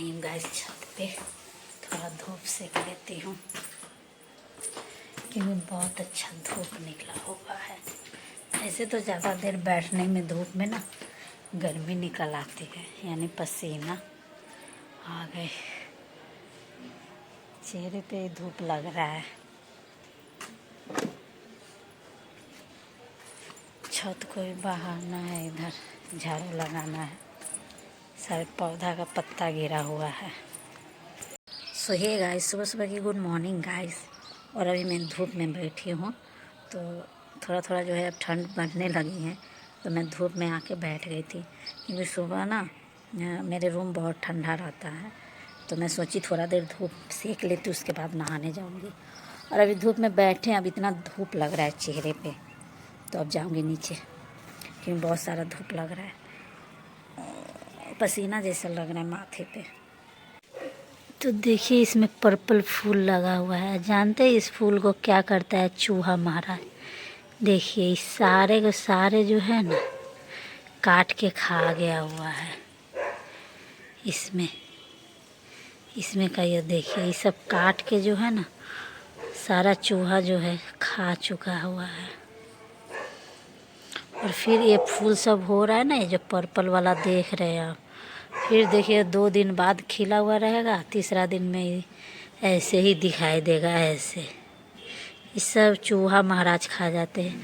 रही हूँ गैस छत पे, थोड़ा धूप सेक लेती हूँ क्योंकि बहुत अच्छा धूप निकला हुआ है। ऐसे तो ज़्यादा देर बैठने में धूप में ना गर्मी निकल आती है, यानी पसीना आ गए, चेहरे पे धूप लग रहा है। छत को भी बहारना है, इधर झाड़ू लगाना है, सारे पौधा का पत्ता गिरा हुआ है। सो हे गाइस, सुबह सुबह की गुड मॉर्निंग गाइस। और अभी मैं धूप में बैठी हूँ तो थोड़ा थोड़ा जो है अब ठंड बढ़ने लगी है, तो मैं धूप में आके बैठ गई थी क्योंकि सुबह ना मेरे रूम बहुत ठंडा रहता है, तो मैं सोची थोड़ा देर धूप सेक लेती, उसके बाद नहाने जाऊँगी। और अभी धूप में बैठे, अब इतना धूप लग रहा है चेहरे पे, तो अब जाऊँगी नीचे क्योंकि बहुत सारा धूप लग रहा है, पसीना जैसा लग रहा है माथे पे। तो देखिए इसमें पर्पल फूल लगा हुआ है। जानते हैं इस फूल को क्या करता है? चूहा महाराज। देखिए इस सारे के सारे जो है ना काट के खा गया हुआ है। इसमें का ये देखिए, ये सब काट के जो है ना सारा चूहा जो है खा चुका हुआ है। और फिर ये फूल सब हो रहा है ना, ये जो पर्पल वाला देख रहे हैं आप, फिर देखिए 2 दिन बाद खिला हुआ रहेगा, तीसरा दिन में ऐसे ही दिखाई देगा। ऐसे ये सब चूहा महाराज खा जाते हैं।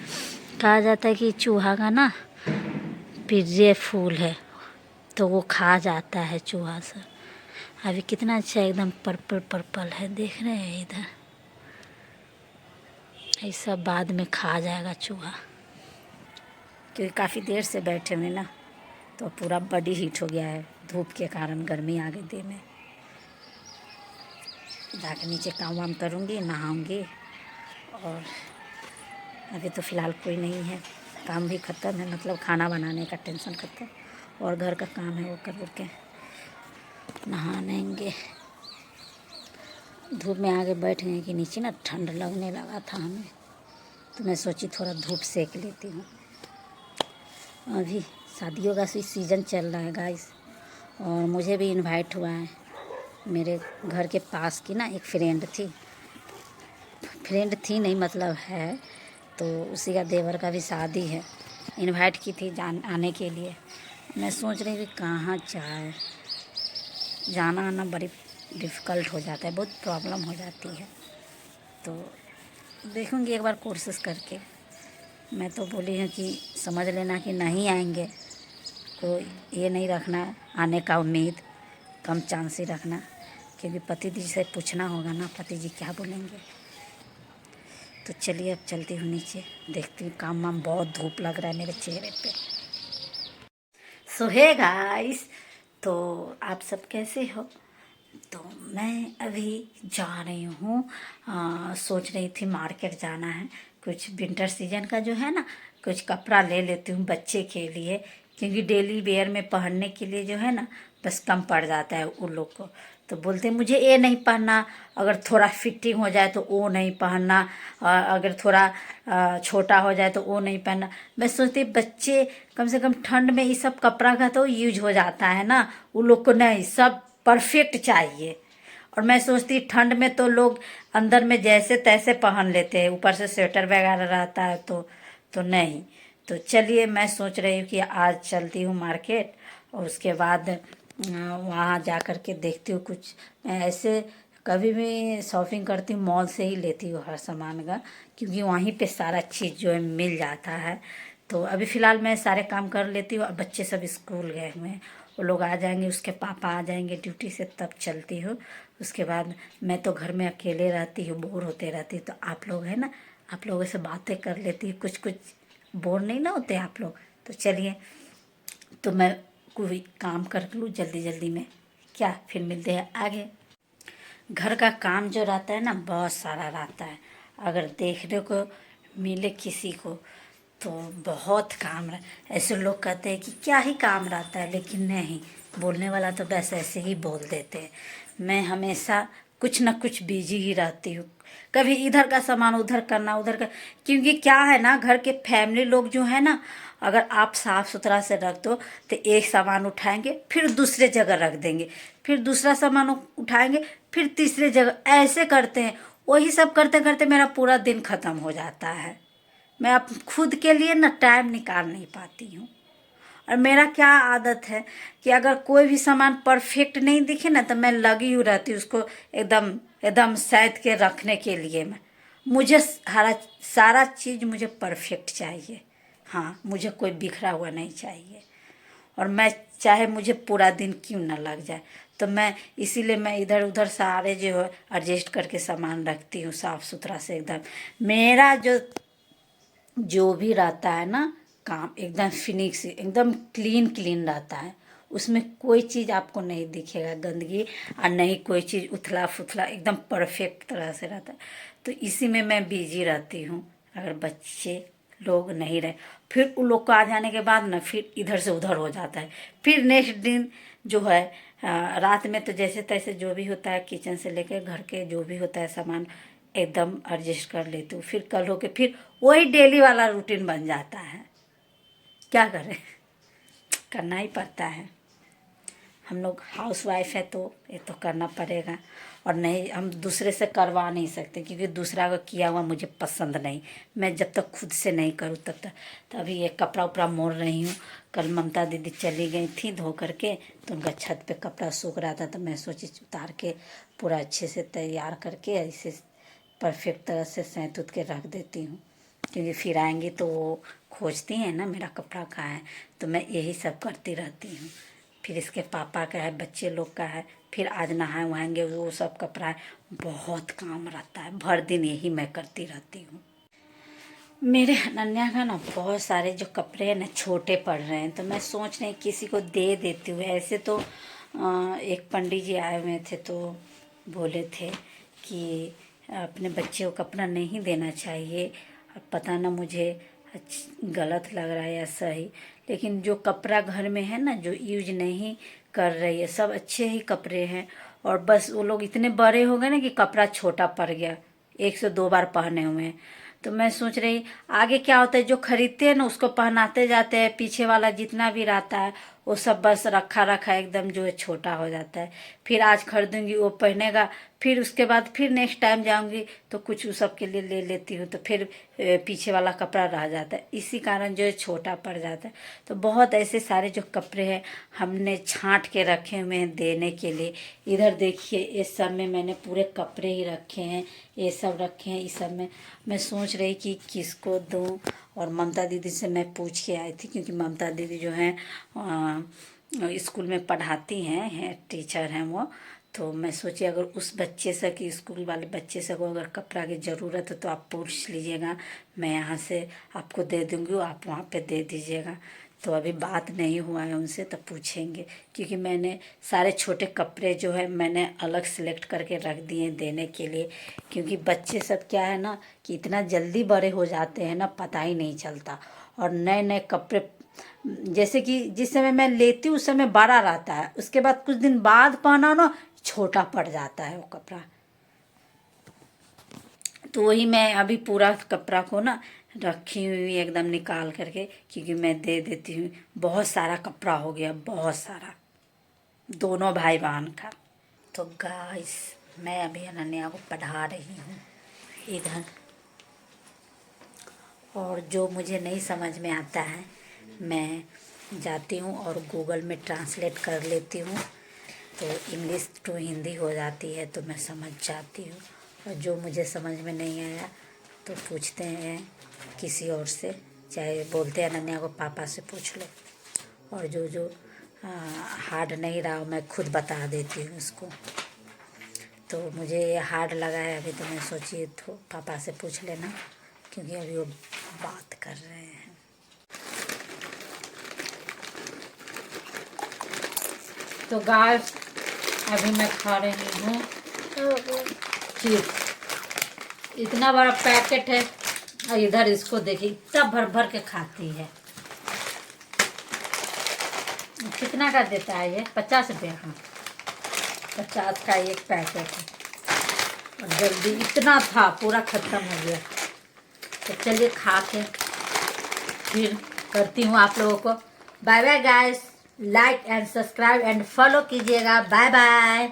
कहा जाता है कि चूहा का ना प्रिय फूल है, तो वो खा जाता है चूहा से। अभी कितना अच्छा एकदम पर्पल पर्पल है, देख रहे हैं इधर। ये सब बाद में खा जाएगा चूहा, क्योंकि काफ़ी देर से बैठे हुए ना, तो पूरा बॉडी हीट हो गया है धूप के कारण, गर्मी आ गई देह में। जाके नीचे काम वाम करूँगी, नहाऊँगी। और अभी तो फ़िलहाल कोई नहीं है, काम भी ख़त्म है, मतलब खाना बनाने का टेंशन ख़त्म, और घर का काम है वो कर के नहाएंगे। धूप में आगे बैठ गए कि नीचे ना ठंड लगने लगा था हमें, तो मैं सोची थोड़ा धूप सेक लेती हूँ। अभी शादियों का सीज़न चल रहा है गाइस, और मुझे भी इनवाइट हुआ है। मेरे घर के पास की ना एक फ्रेंड थी नहीं, मतलब है, तो उसी का देवर का भी शादी है, इनवाइट की थी आने के लिए। मैं सोच रही थी कहाँ जाए, जाना आना बड़ी डिफ़िकल्ट हो जाता है, बहुत प्रॉब्लम हो जाती है, तो देखूँगी एक बार कोशिश करके। मैं तो बोली हूँ कि समझ लेना कि नहीं आएंगे, कोई ये नहीं रखना आने का उम्मीद, कम चांस ही रखना, क्योंकि पति जी से पूछना होगा ना पति जी क्या बोलेंगे। तो चलिए अब चलती हूँ नीचे, देखती हूँ काम वाम, बहुत धूप लग रहा है मेरे चेहरे पे। सो हे गाइस, तो आप सब कैसे हो? तो मैं अभी जा रही हूँ, सोच रही थी मार्केट जाना है, कुछ विंटर सीजन का जो है ना कुछ कपड़ा ले लेती हूँ बच्चे के लिए, क्योंकि डेली वेयर में पहनने के लिए जो है ना बस कम पड़ जाता है उन लोग को। तो बोलते मुझे ये नहीं पहनना, अगर थोड़ा फिटिंग हो जाए तो वो नहीं पहनना, अगर थोड़ा छोटा हो जाए तो वो नहीं पहनना। मैं सोचती बच्चे कम से कम ठंड में ये सब कपड़ा का तो यूज हो जाता है ना, उन लोग को नहीं, सब परफेक्ट चाहिए। और मैं सोचती ठंड में तो लोग अंदर में जैसे तैसे पहन लेते हैं, ऊपर से स्वेटर वगैरह रहता है, तो नहीं। तो चलिए मैं सोच रही हूँ कि आज चलती हूँ मार्केट, और उसके बाद वहाँ जा कर के देखती हूँ कुछ। मैं ऐसे कभी भी शॉपिंग करती हूँ मॉल से ही लेती हूँ हर सामान का, क्योंकि वहीं पे सारा चीज़ जो है मिल जाता है। तो अभी फ़िलहाल मैं सारे काम कर लेती हूँ, और बच्चे सब स्कूल गए हुए हैं, वो लोग आ जाएंगे, उसके पापा आ जाएंगे ड्यूटी से, तब चलती हूँ। उसके बाद मैं तो घर में अकेले रहती हूँ, बोर होते रहती हूँ, तो आप लोग है ना, आप लोगों से बातें कर लेती हूँ, कुछ बोर नहीं ना होते आप लोग। तो चलिए, तो मैं कोई काम कर लूँ जल्दी जल्दी में, क्या फिर मिलते हैं आगे। घर का काम जो रहता है ना बहुत सारा रहता है, अगर देखने को मिले किसी को तो बहुत काम ऐसे लोग कहते हैं कि क्या ही काम रहता है, लेकिन नहीं, बोलने वाला तो बस ऐसे ही बोल देते हैं। मैं हमेशा कुछ ना कुछ बिजी ही रहती हूँ। कभी इधर का सामान उधर करना, उधर का, क्योंकि क्या है ना, घर के फैमिली लोग जो है ना, अगर आप साफ सुथरा से रख दो तो एक सामान उठाएंगे फिर दूसरे जगह रख देंगे, फिर दूसरा सामान उठाएंगे फिर तीसरे जगह, ऐसे करते हैं। वही सब करते करते मेरा पूरा दिन खत्म हो जाता है। मैं अब खुद के लिए ना टाइम निकाल नहीं पाती हूँ। और मेरा क्या आदत है कि अगर कोई भी सामान परफेक्ट नहीं दिखे ना तो मैं लगी हुई रहती हूँ उसको एकदम एकदम सैंत के रखने के लिए। मुझे सारा चीज़ मुझे परफेक्ट चाहिए। हाँ, मुझे कोई बिखरा हुआ नहीं चाहिए। और मैं चाहे मुझे पूरा दिन क्यों ना लग जाए, तो मैं इसीलिए मैं इधर उधर सारे जो है एडजस्ट करके सामान रखती हूँ साफ़ सुथरा से एकदम। मेरा जो भी रहता है ना काम, एकदम फिनिक्स, एकदम क्लीन क्लीन रहता है। उसमें कोई चीज़ आपको नहीं दिखेगा गंदगी, और नहीं कोई चीज़ उथला फुथला, एकदम परफेक्ट तरह से रहता है। तो इसी में मैं बिजी रहती हूँ। अगर बच्चे लोग नहीं रहे, फिर उन लोग को आ जाने के बाद ना फिर इधर से उधर हो जाता है। फिर नेक्स्ट दिन जो है रात में तो जैसे तैसे जो भी होता है किचन से लेकर घर के जो भी होता है सामान एकदम एडजस्ट कर लेती हूँ। फिर कल होके फिर वही डेली वाला रूटीन बन जाता है। क्या करें, करना ही पड़ता है। हम लोग हाउस वाइफ है तो ये तो करना पड़ेगा। और नहीं, हम दूसरे से करवा नहीं सकते, क्योंकि दूसरा का किया हुआ मुझे पसंद नहीं। मैं जब तक खुद से नहीं करूँ तब तक। तो अभी ये कपड़ा उपड़ा मोड़ रही हूँ। कल ममता दीदी चली गई थी धो करके, तो उनका छत पे कपड़ा सूख रहा था, तो मैं सोची उतार के पूरा अच्छे से तैयार करके ऐसे परफेक्ट तरह से सैंत उत के रख देती हूँ। क्योंकि फिर आएंगी तो वो खोजती हैं ना मेरा कपड़ा कहाँ है, तो मैं यही सब करती रहती हूँ। फिर इसके पापा का है, बच्चे लोग का है, फिर आज नहाए वहाएंगे, वो सब कपड़ा है। बहुत काम रहता है, भर दिन यही मैं करती रहती हूँ। मेरे अनन्या का ना बहुत सारे जो कपड़े हैं ना छोटे पड़ रहे हैं, तो मैं सोच रही किसी को दे देती हूँ। ऐसे तो एक पंडित जी आए हुए थे तो बोले थे कि अपने बच्चे को कपड़ा नहीं देना चाहिए। अब पता ना मुझे गलत लग रहा है या सही, लेकिन जो कपड़ा घर में है ना जो यूज नहीं कर रही है, सब अच्छे ही कपड़े हैं। और बस वो लोग इतने बड़े हो गए ना कि कपड़ा छोटा पड़ गया, 1 से 2 बार पहने हुए हैं। तो मैं सोच रही आगे क्या होता है, जो खरीदते हैं ना उसको पहनाते जाते हैं, पीछे वाला जितना भी रहता है वो सब बस रखा रखा एकदम जो है छोटा हो जाता है। फिर आज खरीदूंगी वो पहनेगा, फिर उसके बाद फिर नेक्स्ट टाइम जाऊंगी तो कुछ उस सब के लिए ले लेती हूँ, तो फिर पीछे वाला कपड़ा रह जाता है, इसी कारण जो है छोटा पड़ जाता है। तो बहुत ऐसे सारे जो कपड़े हैं हमने छांट के रखे हुए हैं देने के लिए। इधर देखिए इस सब में मैंने पूरे कपड़े ही रखे हैं, ये सब रखे हैं। इस सब में मैं सोच रही कि किसको दूँ, और ममता दीदी से मैं पूछ के आई थी, क्योंकि ममता दीदी जो हैं स्कूल में पढ़ाती हैं टीचर हैं वो। तो मैं सोची अगर उस बच्चे से कि स्कूल वाले बच्चे से को अगर कपड़ा की ज़रूरत है तो आप पूछ लीजिएगा, मैं यहाँ से आपको दे दूँगी, आप वहाँ पे दे दीजिएगा। तो अभी बात नहीं हुआ है उनसे, तब पूछेंगे। क्योंकि मैंने सारे छोटे कपड़े जो है मैंने अलग सेलेक्ट करके रख दिए देने के लिए, क्योंकि बच्चे सब क्या है ना कि इतना जल्दी बड़े हो जाते हैं ना, पता ही नहीं चलता। और नए नए कपड़े जैसे कि जिस समय मैं लेती हूँ उस समय बड़ा रहता है, उसके बाद कुछ दिन बाद पहना ना छोटा पड़ जाता है वो कपड़ा। तो वही मैं अभी पूरा कपड़ा को ना रखी हुई एकदम निकाल करके, क्योंकि मैं दे देती हूँ। बहुत सारा कपड़ा हो गया, बहुत सारा, दोनों भाई बहन का। तो गाइस मैं अभी अनन्या को पढ़ा रही हूँ इधर, और जो मुझे नहीं समझ में आता है मैं जाती हूँ और गूगल में ट्रांसलेट कर लेती हूँ, तो इंग्लिश टू हिंदी हो जाती है, तो मैं समझ जाती हूँ। और जो मुझे समझ में नहीं आया तो पूछते हैं किसी और से, चाहे बोलते हैं अनन्या को पापा से पूछ लो। और जो जो हार्ड नहीं रहा मैं खुद बता देती हूँ उसको। तो मुझे ये हार्ड लगा है अभी, तो मैं सोची तो पापा से पूछ लेना, क्योंकि अभी वो बात कर रहे हैं। तो गाइस अभी मैं खा रही हूँ चिप्स, इतना बड़ा पैकेट है। और इधर इसको देखिए इतना भर भर के खाती है। कितना का देता है ये? 50 रुपये का, 50 का एक पैकेट है। और जल्दी इतना था पूरा खत्म हो गया। तो चलिए खा के फिर करती हूँ आप लोगों को bye bye guys. Like and subscribe and follow कीजिएगा। Bye bye.